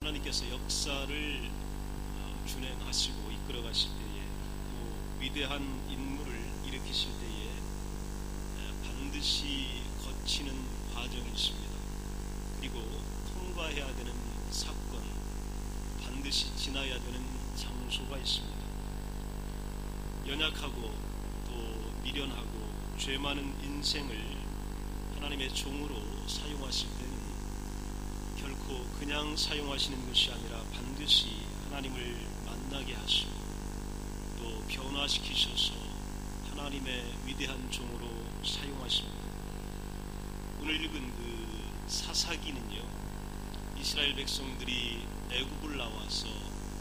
하나님께서 역사를 준행하시고 이끌어 가실 때에, 또 위대한 인물을 일으키실 때에 반드시 거치는 과정이 있습니다. 그리고 통과해야 되는 사건, 반드시 지나야 되는 장소가 있습니다. 연약하고 또 미련하고 죄 많은 인생을 하나님의 종으로 사용하실 때는 결코 그냥 사용하시는 것이 아니라 반드시 하나님을 만나게 하시고 또 변화시키셔서 하나님의 위대한 종으로 사용하십니다. 오늘 읽은 그 사사기는요, 이스라엘 백성들이 애굽을 나와서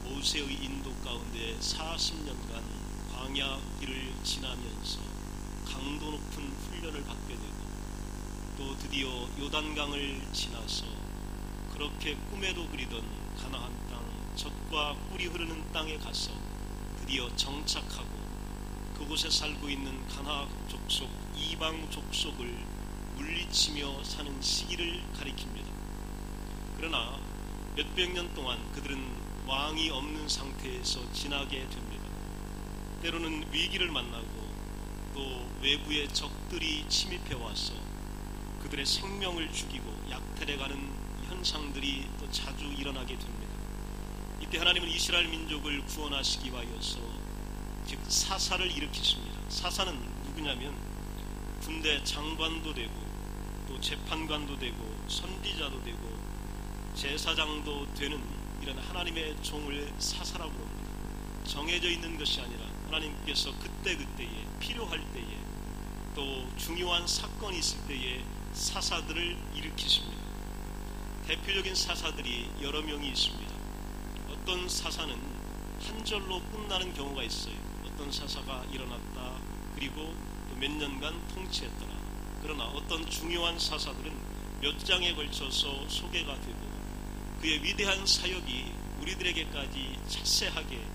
모세의 인도 가운데 40년간 광야 길을 지나면서 강도 높은 훈련을 받게 되고, 또 드디어 요단강을 지나서 그렇게 꿈에도 그리던 가나안 땅, 젖과 꿀이 흐르는 땅에 가서 드디어 정착하고 그곳에 살고 있는 가나안 족속, 이방 족속을 물리치며 사는 시기를 가리킵니다. 그러나 몇백 년 동안 그들은 왕이 없는 상태에서 지나게 됩니다. 때로는 위기를 만나고 또 외부의 적들이 침입해 와서 그들의 생명을 죽이고 약탈해가는 현상들이 또 자주 일어나게 됩니다. 이때 하나님은 이스라엘 민족을 구원하시기 위하여서 즉 사사를 일으키십니다. 사사는 누구냐면 군대 장관도 되고 또 재판관도 되고 선지자도 되고 제사장도 되는 이런 하나님의 종을 사사라고 합니다. 정해져 있는 것이 아니라 하나님께서 그때그때에 필요할 때에 또 중요한 사건이 있을 때에 사사들을 일으키십니다. 대표적인 사사들이 여러 명이 있습니다. 어떤 사사는 한 절로 끝나는 경우가 있어요. 어떤 사사가 일어났다 그리고 또 몇 년간 통치했더라. 그러나 어떤 중요한 사사들은 몇 장에 걸쳐서 소개가 되고 그의 위대한 사역이 우리들에게까지 자세하게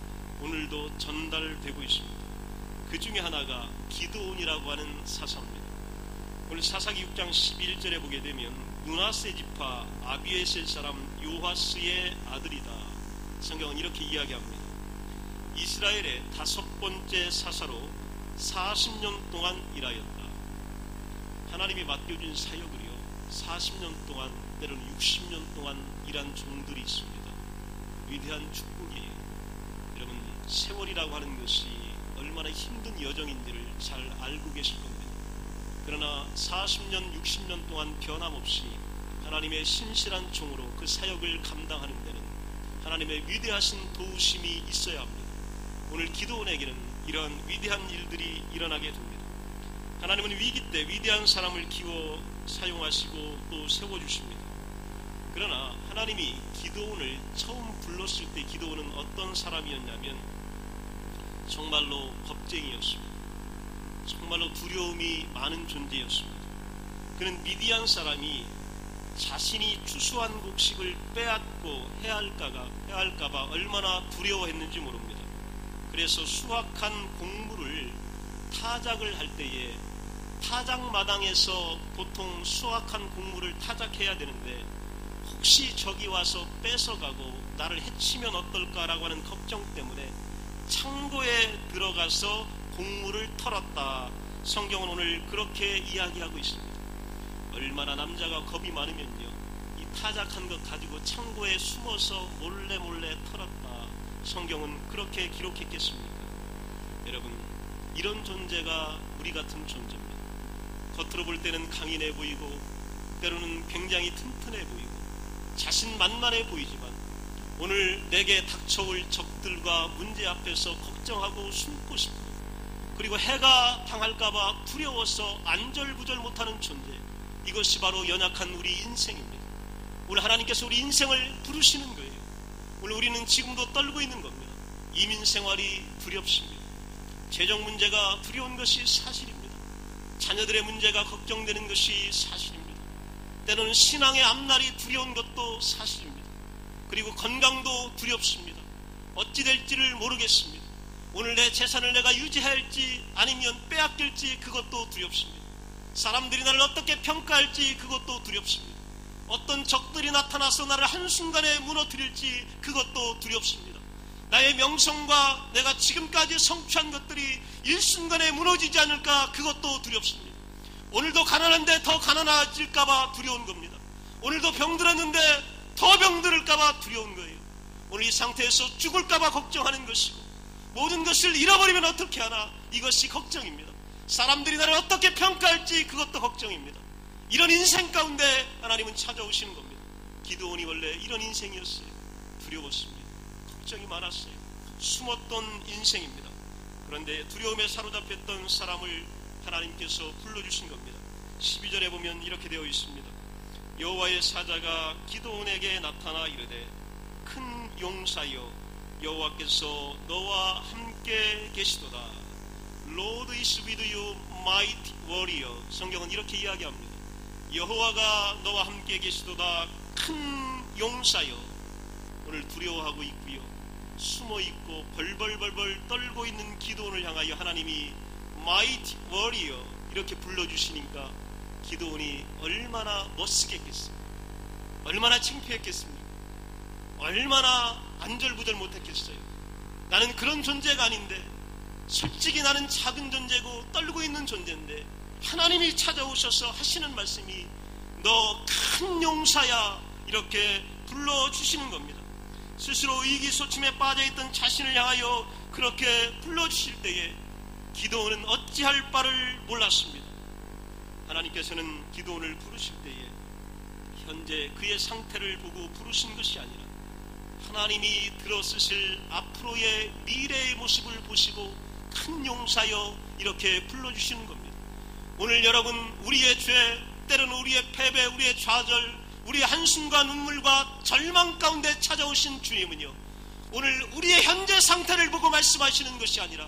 오늘도 전달되고 있습니다. 그 중에 하나가 기드온이라고 하는 사사입니다. 오늘 사사기 6장 11절에 보게 되면 므낫세 지파 아비에셀 사람 요하스의 아들이다. 성경은 이렇게 이야기합니다. 이스라엘의 5번째 사사로 40년 동안 일하였다. 하나님이 맡겨준 사역을요 40년 동안 때로는 60년 동안 일한 종들이 있습니다. 위대한 축복이에요. 여러분, 세월이라고 하는 것이 얼마나 힘든 여정인지를 잘 알고 계실 겁니다. 그러나 40년 60년 동안 변함없이 하나님의 신실한 종으로 그 사역을 감당하는 데는 하나님의 위대하신 도우심이 있어야 합니다. 오늘 기드온에게는 이러한 위대한 일들이 일어나게 됩니다. 하나님은 위기 때 위대한 사람을 키워 사용하시고 또 세워주십니다. 그러나 하나님이 기드온을 처음 불렀을 때 기드온은 어떤 사람이었냐면 정말로 겁쟁이였습니다. 정말로 두려움이 많은 존재였습니다. 그는 미디안 사람이 자신이 추수한 곡식을 빼앗고 해할까봐 얼마나 두려워했는지 모릅니다. 그래서 수확한 곡물을 타작을 할 때에 타작마당에서 보통 수확한 곡물을 타작해야 되는데 혹시 저기 와서 뺏어가고 나를 해치면 어떨까라고 하는 걱정 때문에 창고에 들어가서 곡물을 털었다. 성경은 오늘 그렇게 이야기하고 있습니다. 얼마나 남자가 겁이 많으면요 이 타작한 것 가지고 창고에 숨어서 몰래 털었다. 성경은 그렇게 기록했겠습니까? 여러분, 이런 존재가 우리 같은 존재입니다. 겉으로 볼 때는 강인해 보이고 때로는 굉장히 튼튼해 보이고 자신만만해 보이지만 오늘 내게 닥쳐올 적들과 문제 앞에서 걱정하고 숨고 싶고 그리고 해가 당할까봐 두려워서 안절부절 못하는 존재, 이것이 바로 연약한 우리 인생입니다. 오늘 하나님께서 우리 인생을 부르시는 거예요. 오늘 우리는 지금도 떨고 있는 겁니다. 이민생활이 두렵습니다. 재정 문제가 두려운 것이 사실입니다. 자녀들의 문제가 걱정되는 것이 사실입니다. 때로는 신앙의 앞날이 두려운 것도 사실입니다. 그리고 건강도 두렵습니다. 어찌 될지를 모르겠습니다. 오늘 내 재산을 내가 유지해야 할지 아니면 빼앗길지 그것도 두렵습니다. 사람들이 나를 어떻게 평가할지 그것도 두렵습니다. 어떤 적들이 나타나서 나를 한순간에 무너뜨릴지 그것도 두렵습니다. 나의 명성과 내가 지금까지 성취한 것들이 일순간에 무너지지 않을까 그것도 두렵습니다. 오늘도 가난한데 더 가난해질까봐 두려운 겁니다. 오늘도 병들었는데 더 병들을까봐 두려운 거예요. 오늘 이 상태에서 죽을까봐 걱정하는 것이고, 모든 것을 잃어버리면 어떻게 하나, 이것이 걱정입니다. 사람들이 나를 어떻게 평가할지 그것도 걱정입니다. 이런 인생 가운데 하나님은 찾아오시는 겁니다. 기드온이 원래 이런 인생이었어요. 두려웠습니다. 걱정이 많았어요. 숨었던 인생입니다. 그런데 두려움에 사로잡혔던 사람을 하나님께서 불러주신 겁니다. 12절에 보면 이렇게 되어 있습니다. 여호와의 사자가 기드온에게 나타나 이르되, 큰 용사여, 여호와께서 너와 함께 계시도다. Lord is with you, mighty warrior. 성경은 이렇게 이야기합니다. 여호와가 너와 함께 계시도다. 큰 용사여. 오늘 두려워하고 있고요, 숨어 있고 벌벌벌벌 떨고 있는 기드온을 향하여 하나님이 mighty warrior 이렇게 불러주시니까 기드온이 얼마나 멋지겠겠어요. 얼마나 창피했겠습니까? 얼마나 안절부절 못했겠어요. 나는 그런 존재가 아닌데, 솔직히 나는 작은 존재고 떨고 있는 존재인데 하나님이 찾아오셔서 하시는 말씀이 너 큰 용사야 이렇게 불러주시는 겁니다. 스스로 의기소침에 빠져있던 자신을 향하여 그렇게 불러주실 때에 기드온은 어찌할 바를 몰랐습니다. 하나님께서는 기드온을 부르실 때에 현재 그의 상태를 보고 부르신 것이 아니라 하나님이 들어쓰실 앞으로의 미래의 모습을 보시고 큰 용사여 이렇게 불러주시는 겁니다. 오늘 여러분, 우리의 죄, 때로는 우리의 패배, 우리의 좌절, 우리의 한숨과 눈물과 절망 가운데 찾아오신 주님은요, 오늘 우리의 현재 상태를 보고 말씀하시는 것이 아니라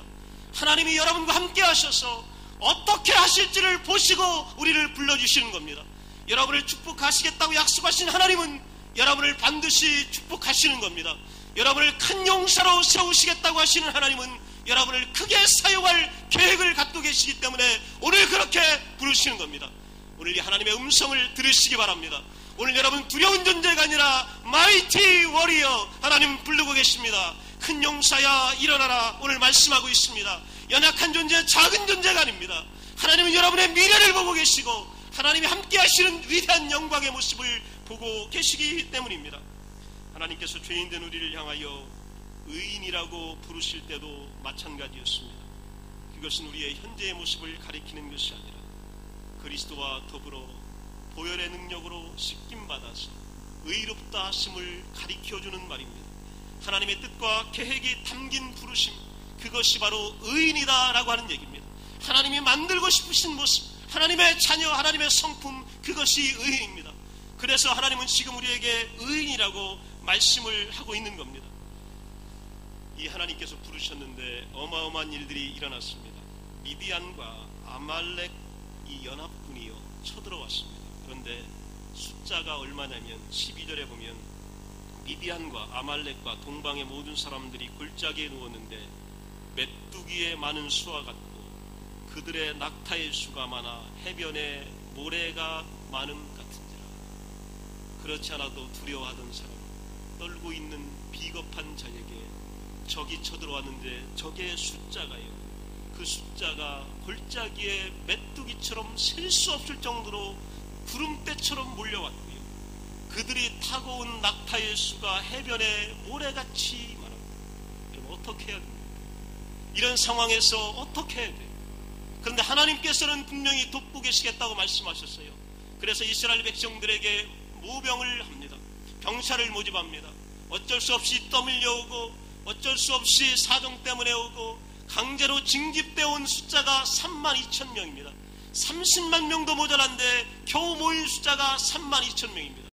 하나님이 여러분과 함께 하셔서 어떻게 하실지를 보시고 우리를 불러주시는 겁니다. 여러분을 축복하시겠다고 약속하신 하나님은 여러분을 반드시 축복하시는 겁니다. 여러분을 큰 용사로 세우시겠다고 하시는 하나님은 여러분을 크게 사용할 계획을 갖고 계시기 때문에 오늘 그렇게 부르시는 겁니다. 오늘 이 하나님의 음성을 들으시기 바랍니다. 오늘 여러분 두려운 존재가 아니라 마이티 워리어 하나님 부르고 계십니다. 큰 용사야 일어나라 오늘 말씀하고 있습니다. 연약한 존재, 작은 존재가 아닙니다. 하나님은 여러분의 미래를 보고 계시고 하나님이 함께 하시는 위대한 영광의 모습을 보고 계시기 때문입니다. 하나님께서 죄인된 우리를 향하여 의인이라고 부르실 때도 마찬가지였습니다. 그것은 우리의 현재의 모습을 가리키는 것이 아니라 그리스도와 더불어 보혈의 능력으로 씻김받아서 의롭다 하심을 가리켜주는 말입니다. 하나님의 뜻과 계획이 담긴 부르심, 그것이 바로 의인이다 라고 하는 얘기입니다. 하나님이 만들고 싶으신 모습, 하나님의 자녀, 하나님의 성품, 그것이 의인입니다. 그래서 하나님은 지금 우리에게 의인이라고 말씀을 하고 있는 겁니다. 이 하나님께서 부르셨는데 어마어마한 일들이 일어났습니다. 미디안과 아말렉 이 연합군이요 쳐들어왔습니다. 그런데 숫자가 얼마냐면 12절에 보면 미디안과 아말렉과 동방의 모든 사람들이 골짜기에 누웠는데 메뚜기의 많은 수와 같고 그들의 낙타의 수가 많아 해변에 모래가 많음 같은지라. 그렇지 않아도 두려워하던 사람, 떨고 있는 비겁한 자에게 적이 쳐들어왔는데 적의 숫자가요, 그 숫자가 골짜기에 메뚜기처럼 셀 수 없을 정도로 구름대처럼 몰려왔고요, 그들이 타고 온 낙타의 수가 해변에 모래같이 많았습니다. 그럼 어떻게 해야 됩니까? 이런 상황에서 어떻게 해야 돼요? 그런데 하나님께서는 분명히 돕고 계시겠다고 말씀하셨어요. 그래서 이스라엘 백성들에게 모병을 합니다. 병사를 모집합니다. 어쩔 수 없이 떠밀려 오고 어쩔 수 없이 사정 때문에 오고 강제로 징집되어 온 숫자가 32,000명입니다. 30만 명도 모자란데 겨우 모인 숫자가 32,000명입니다.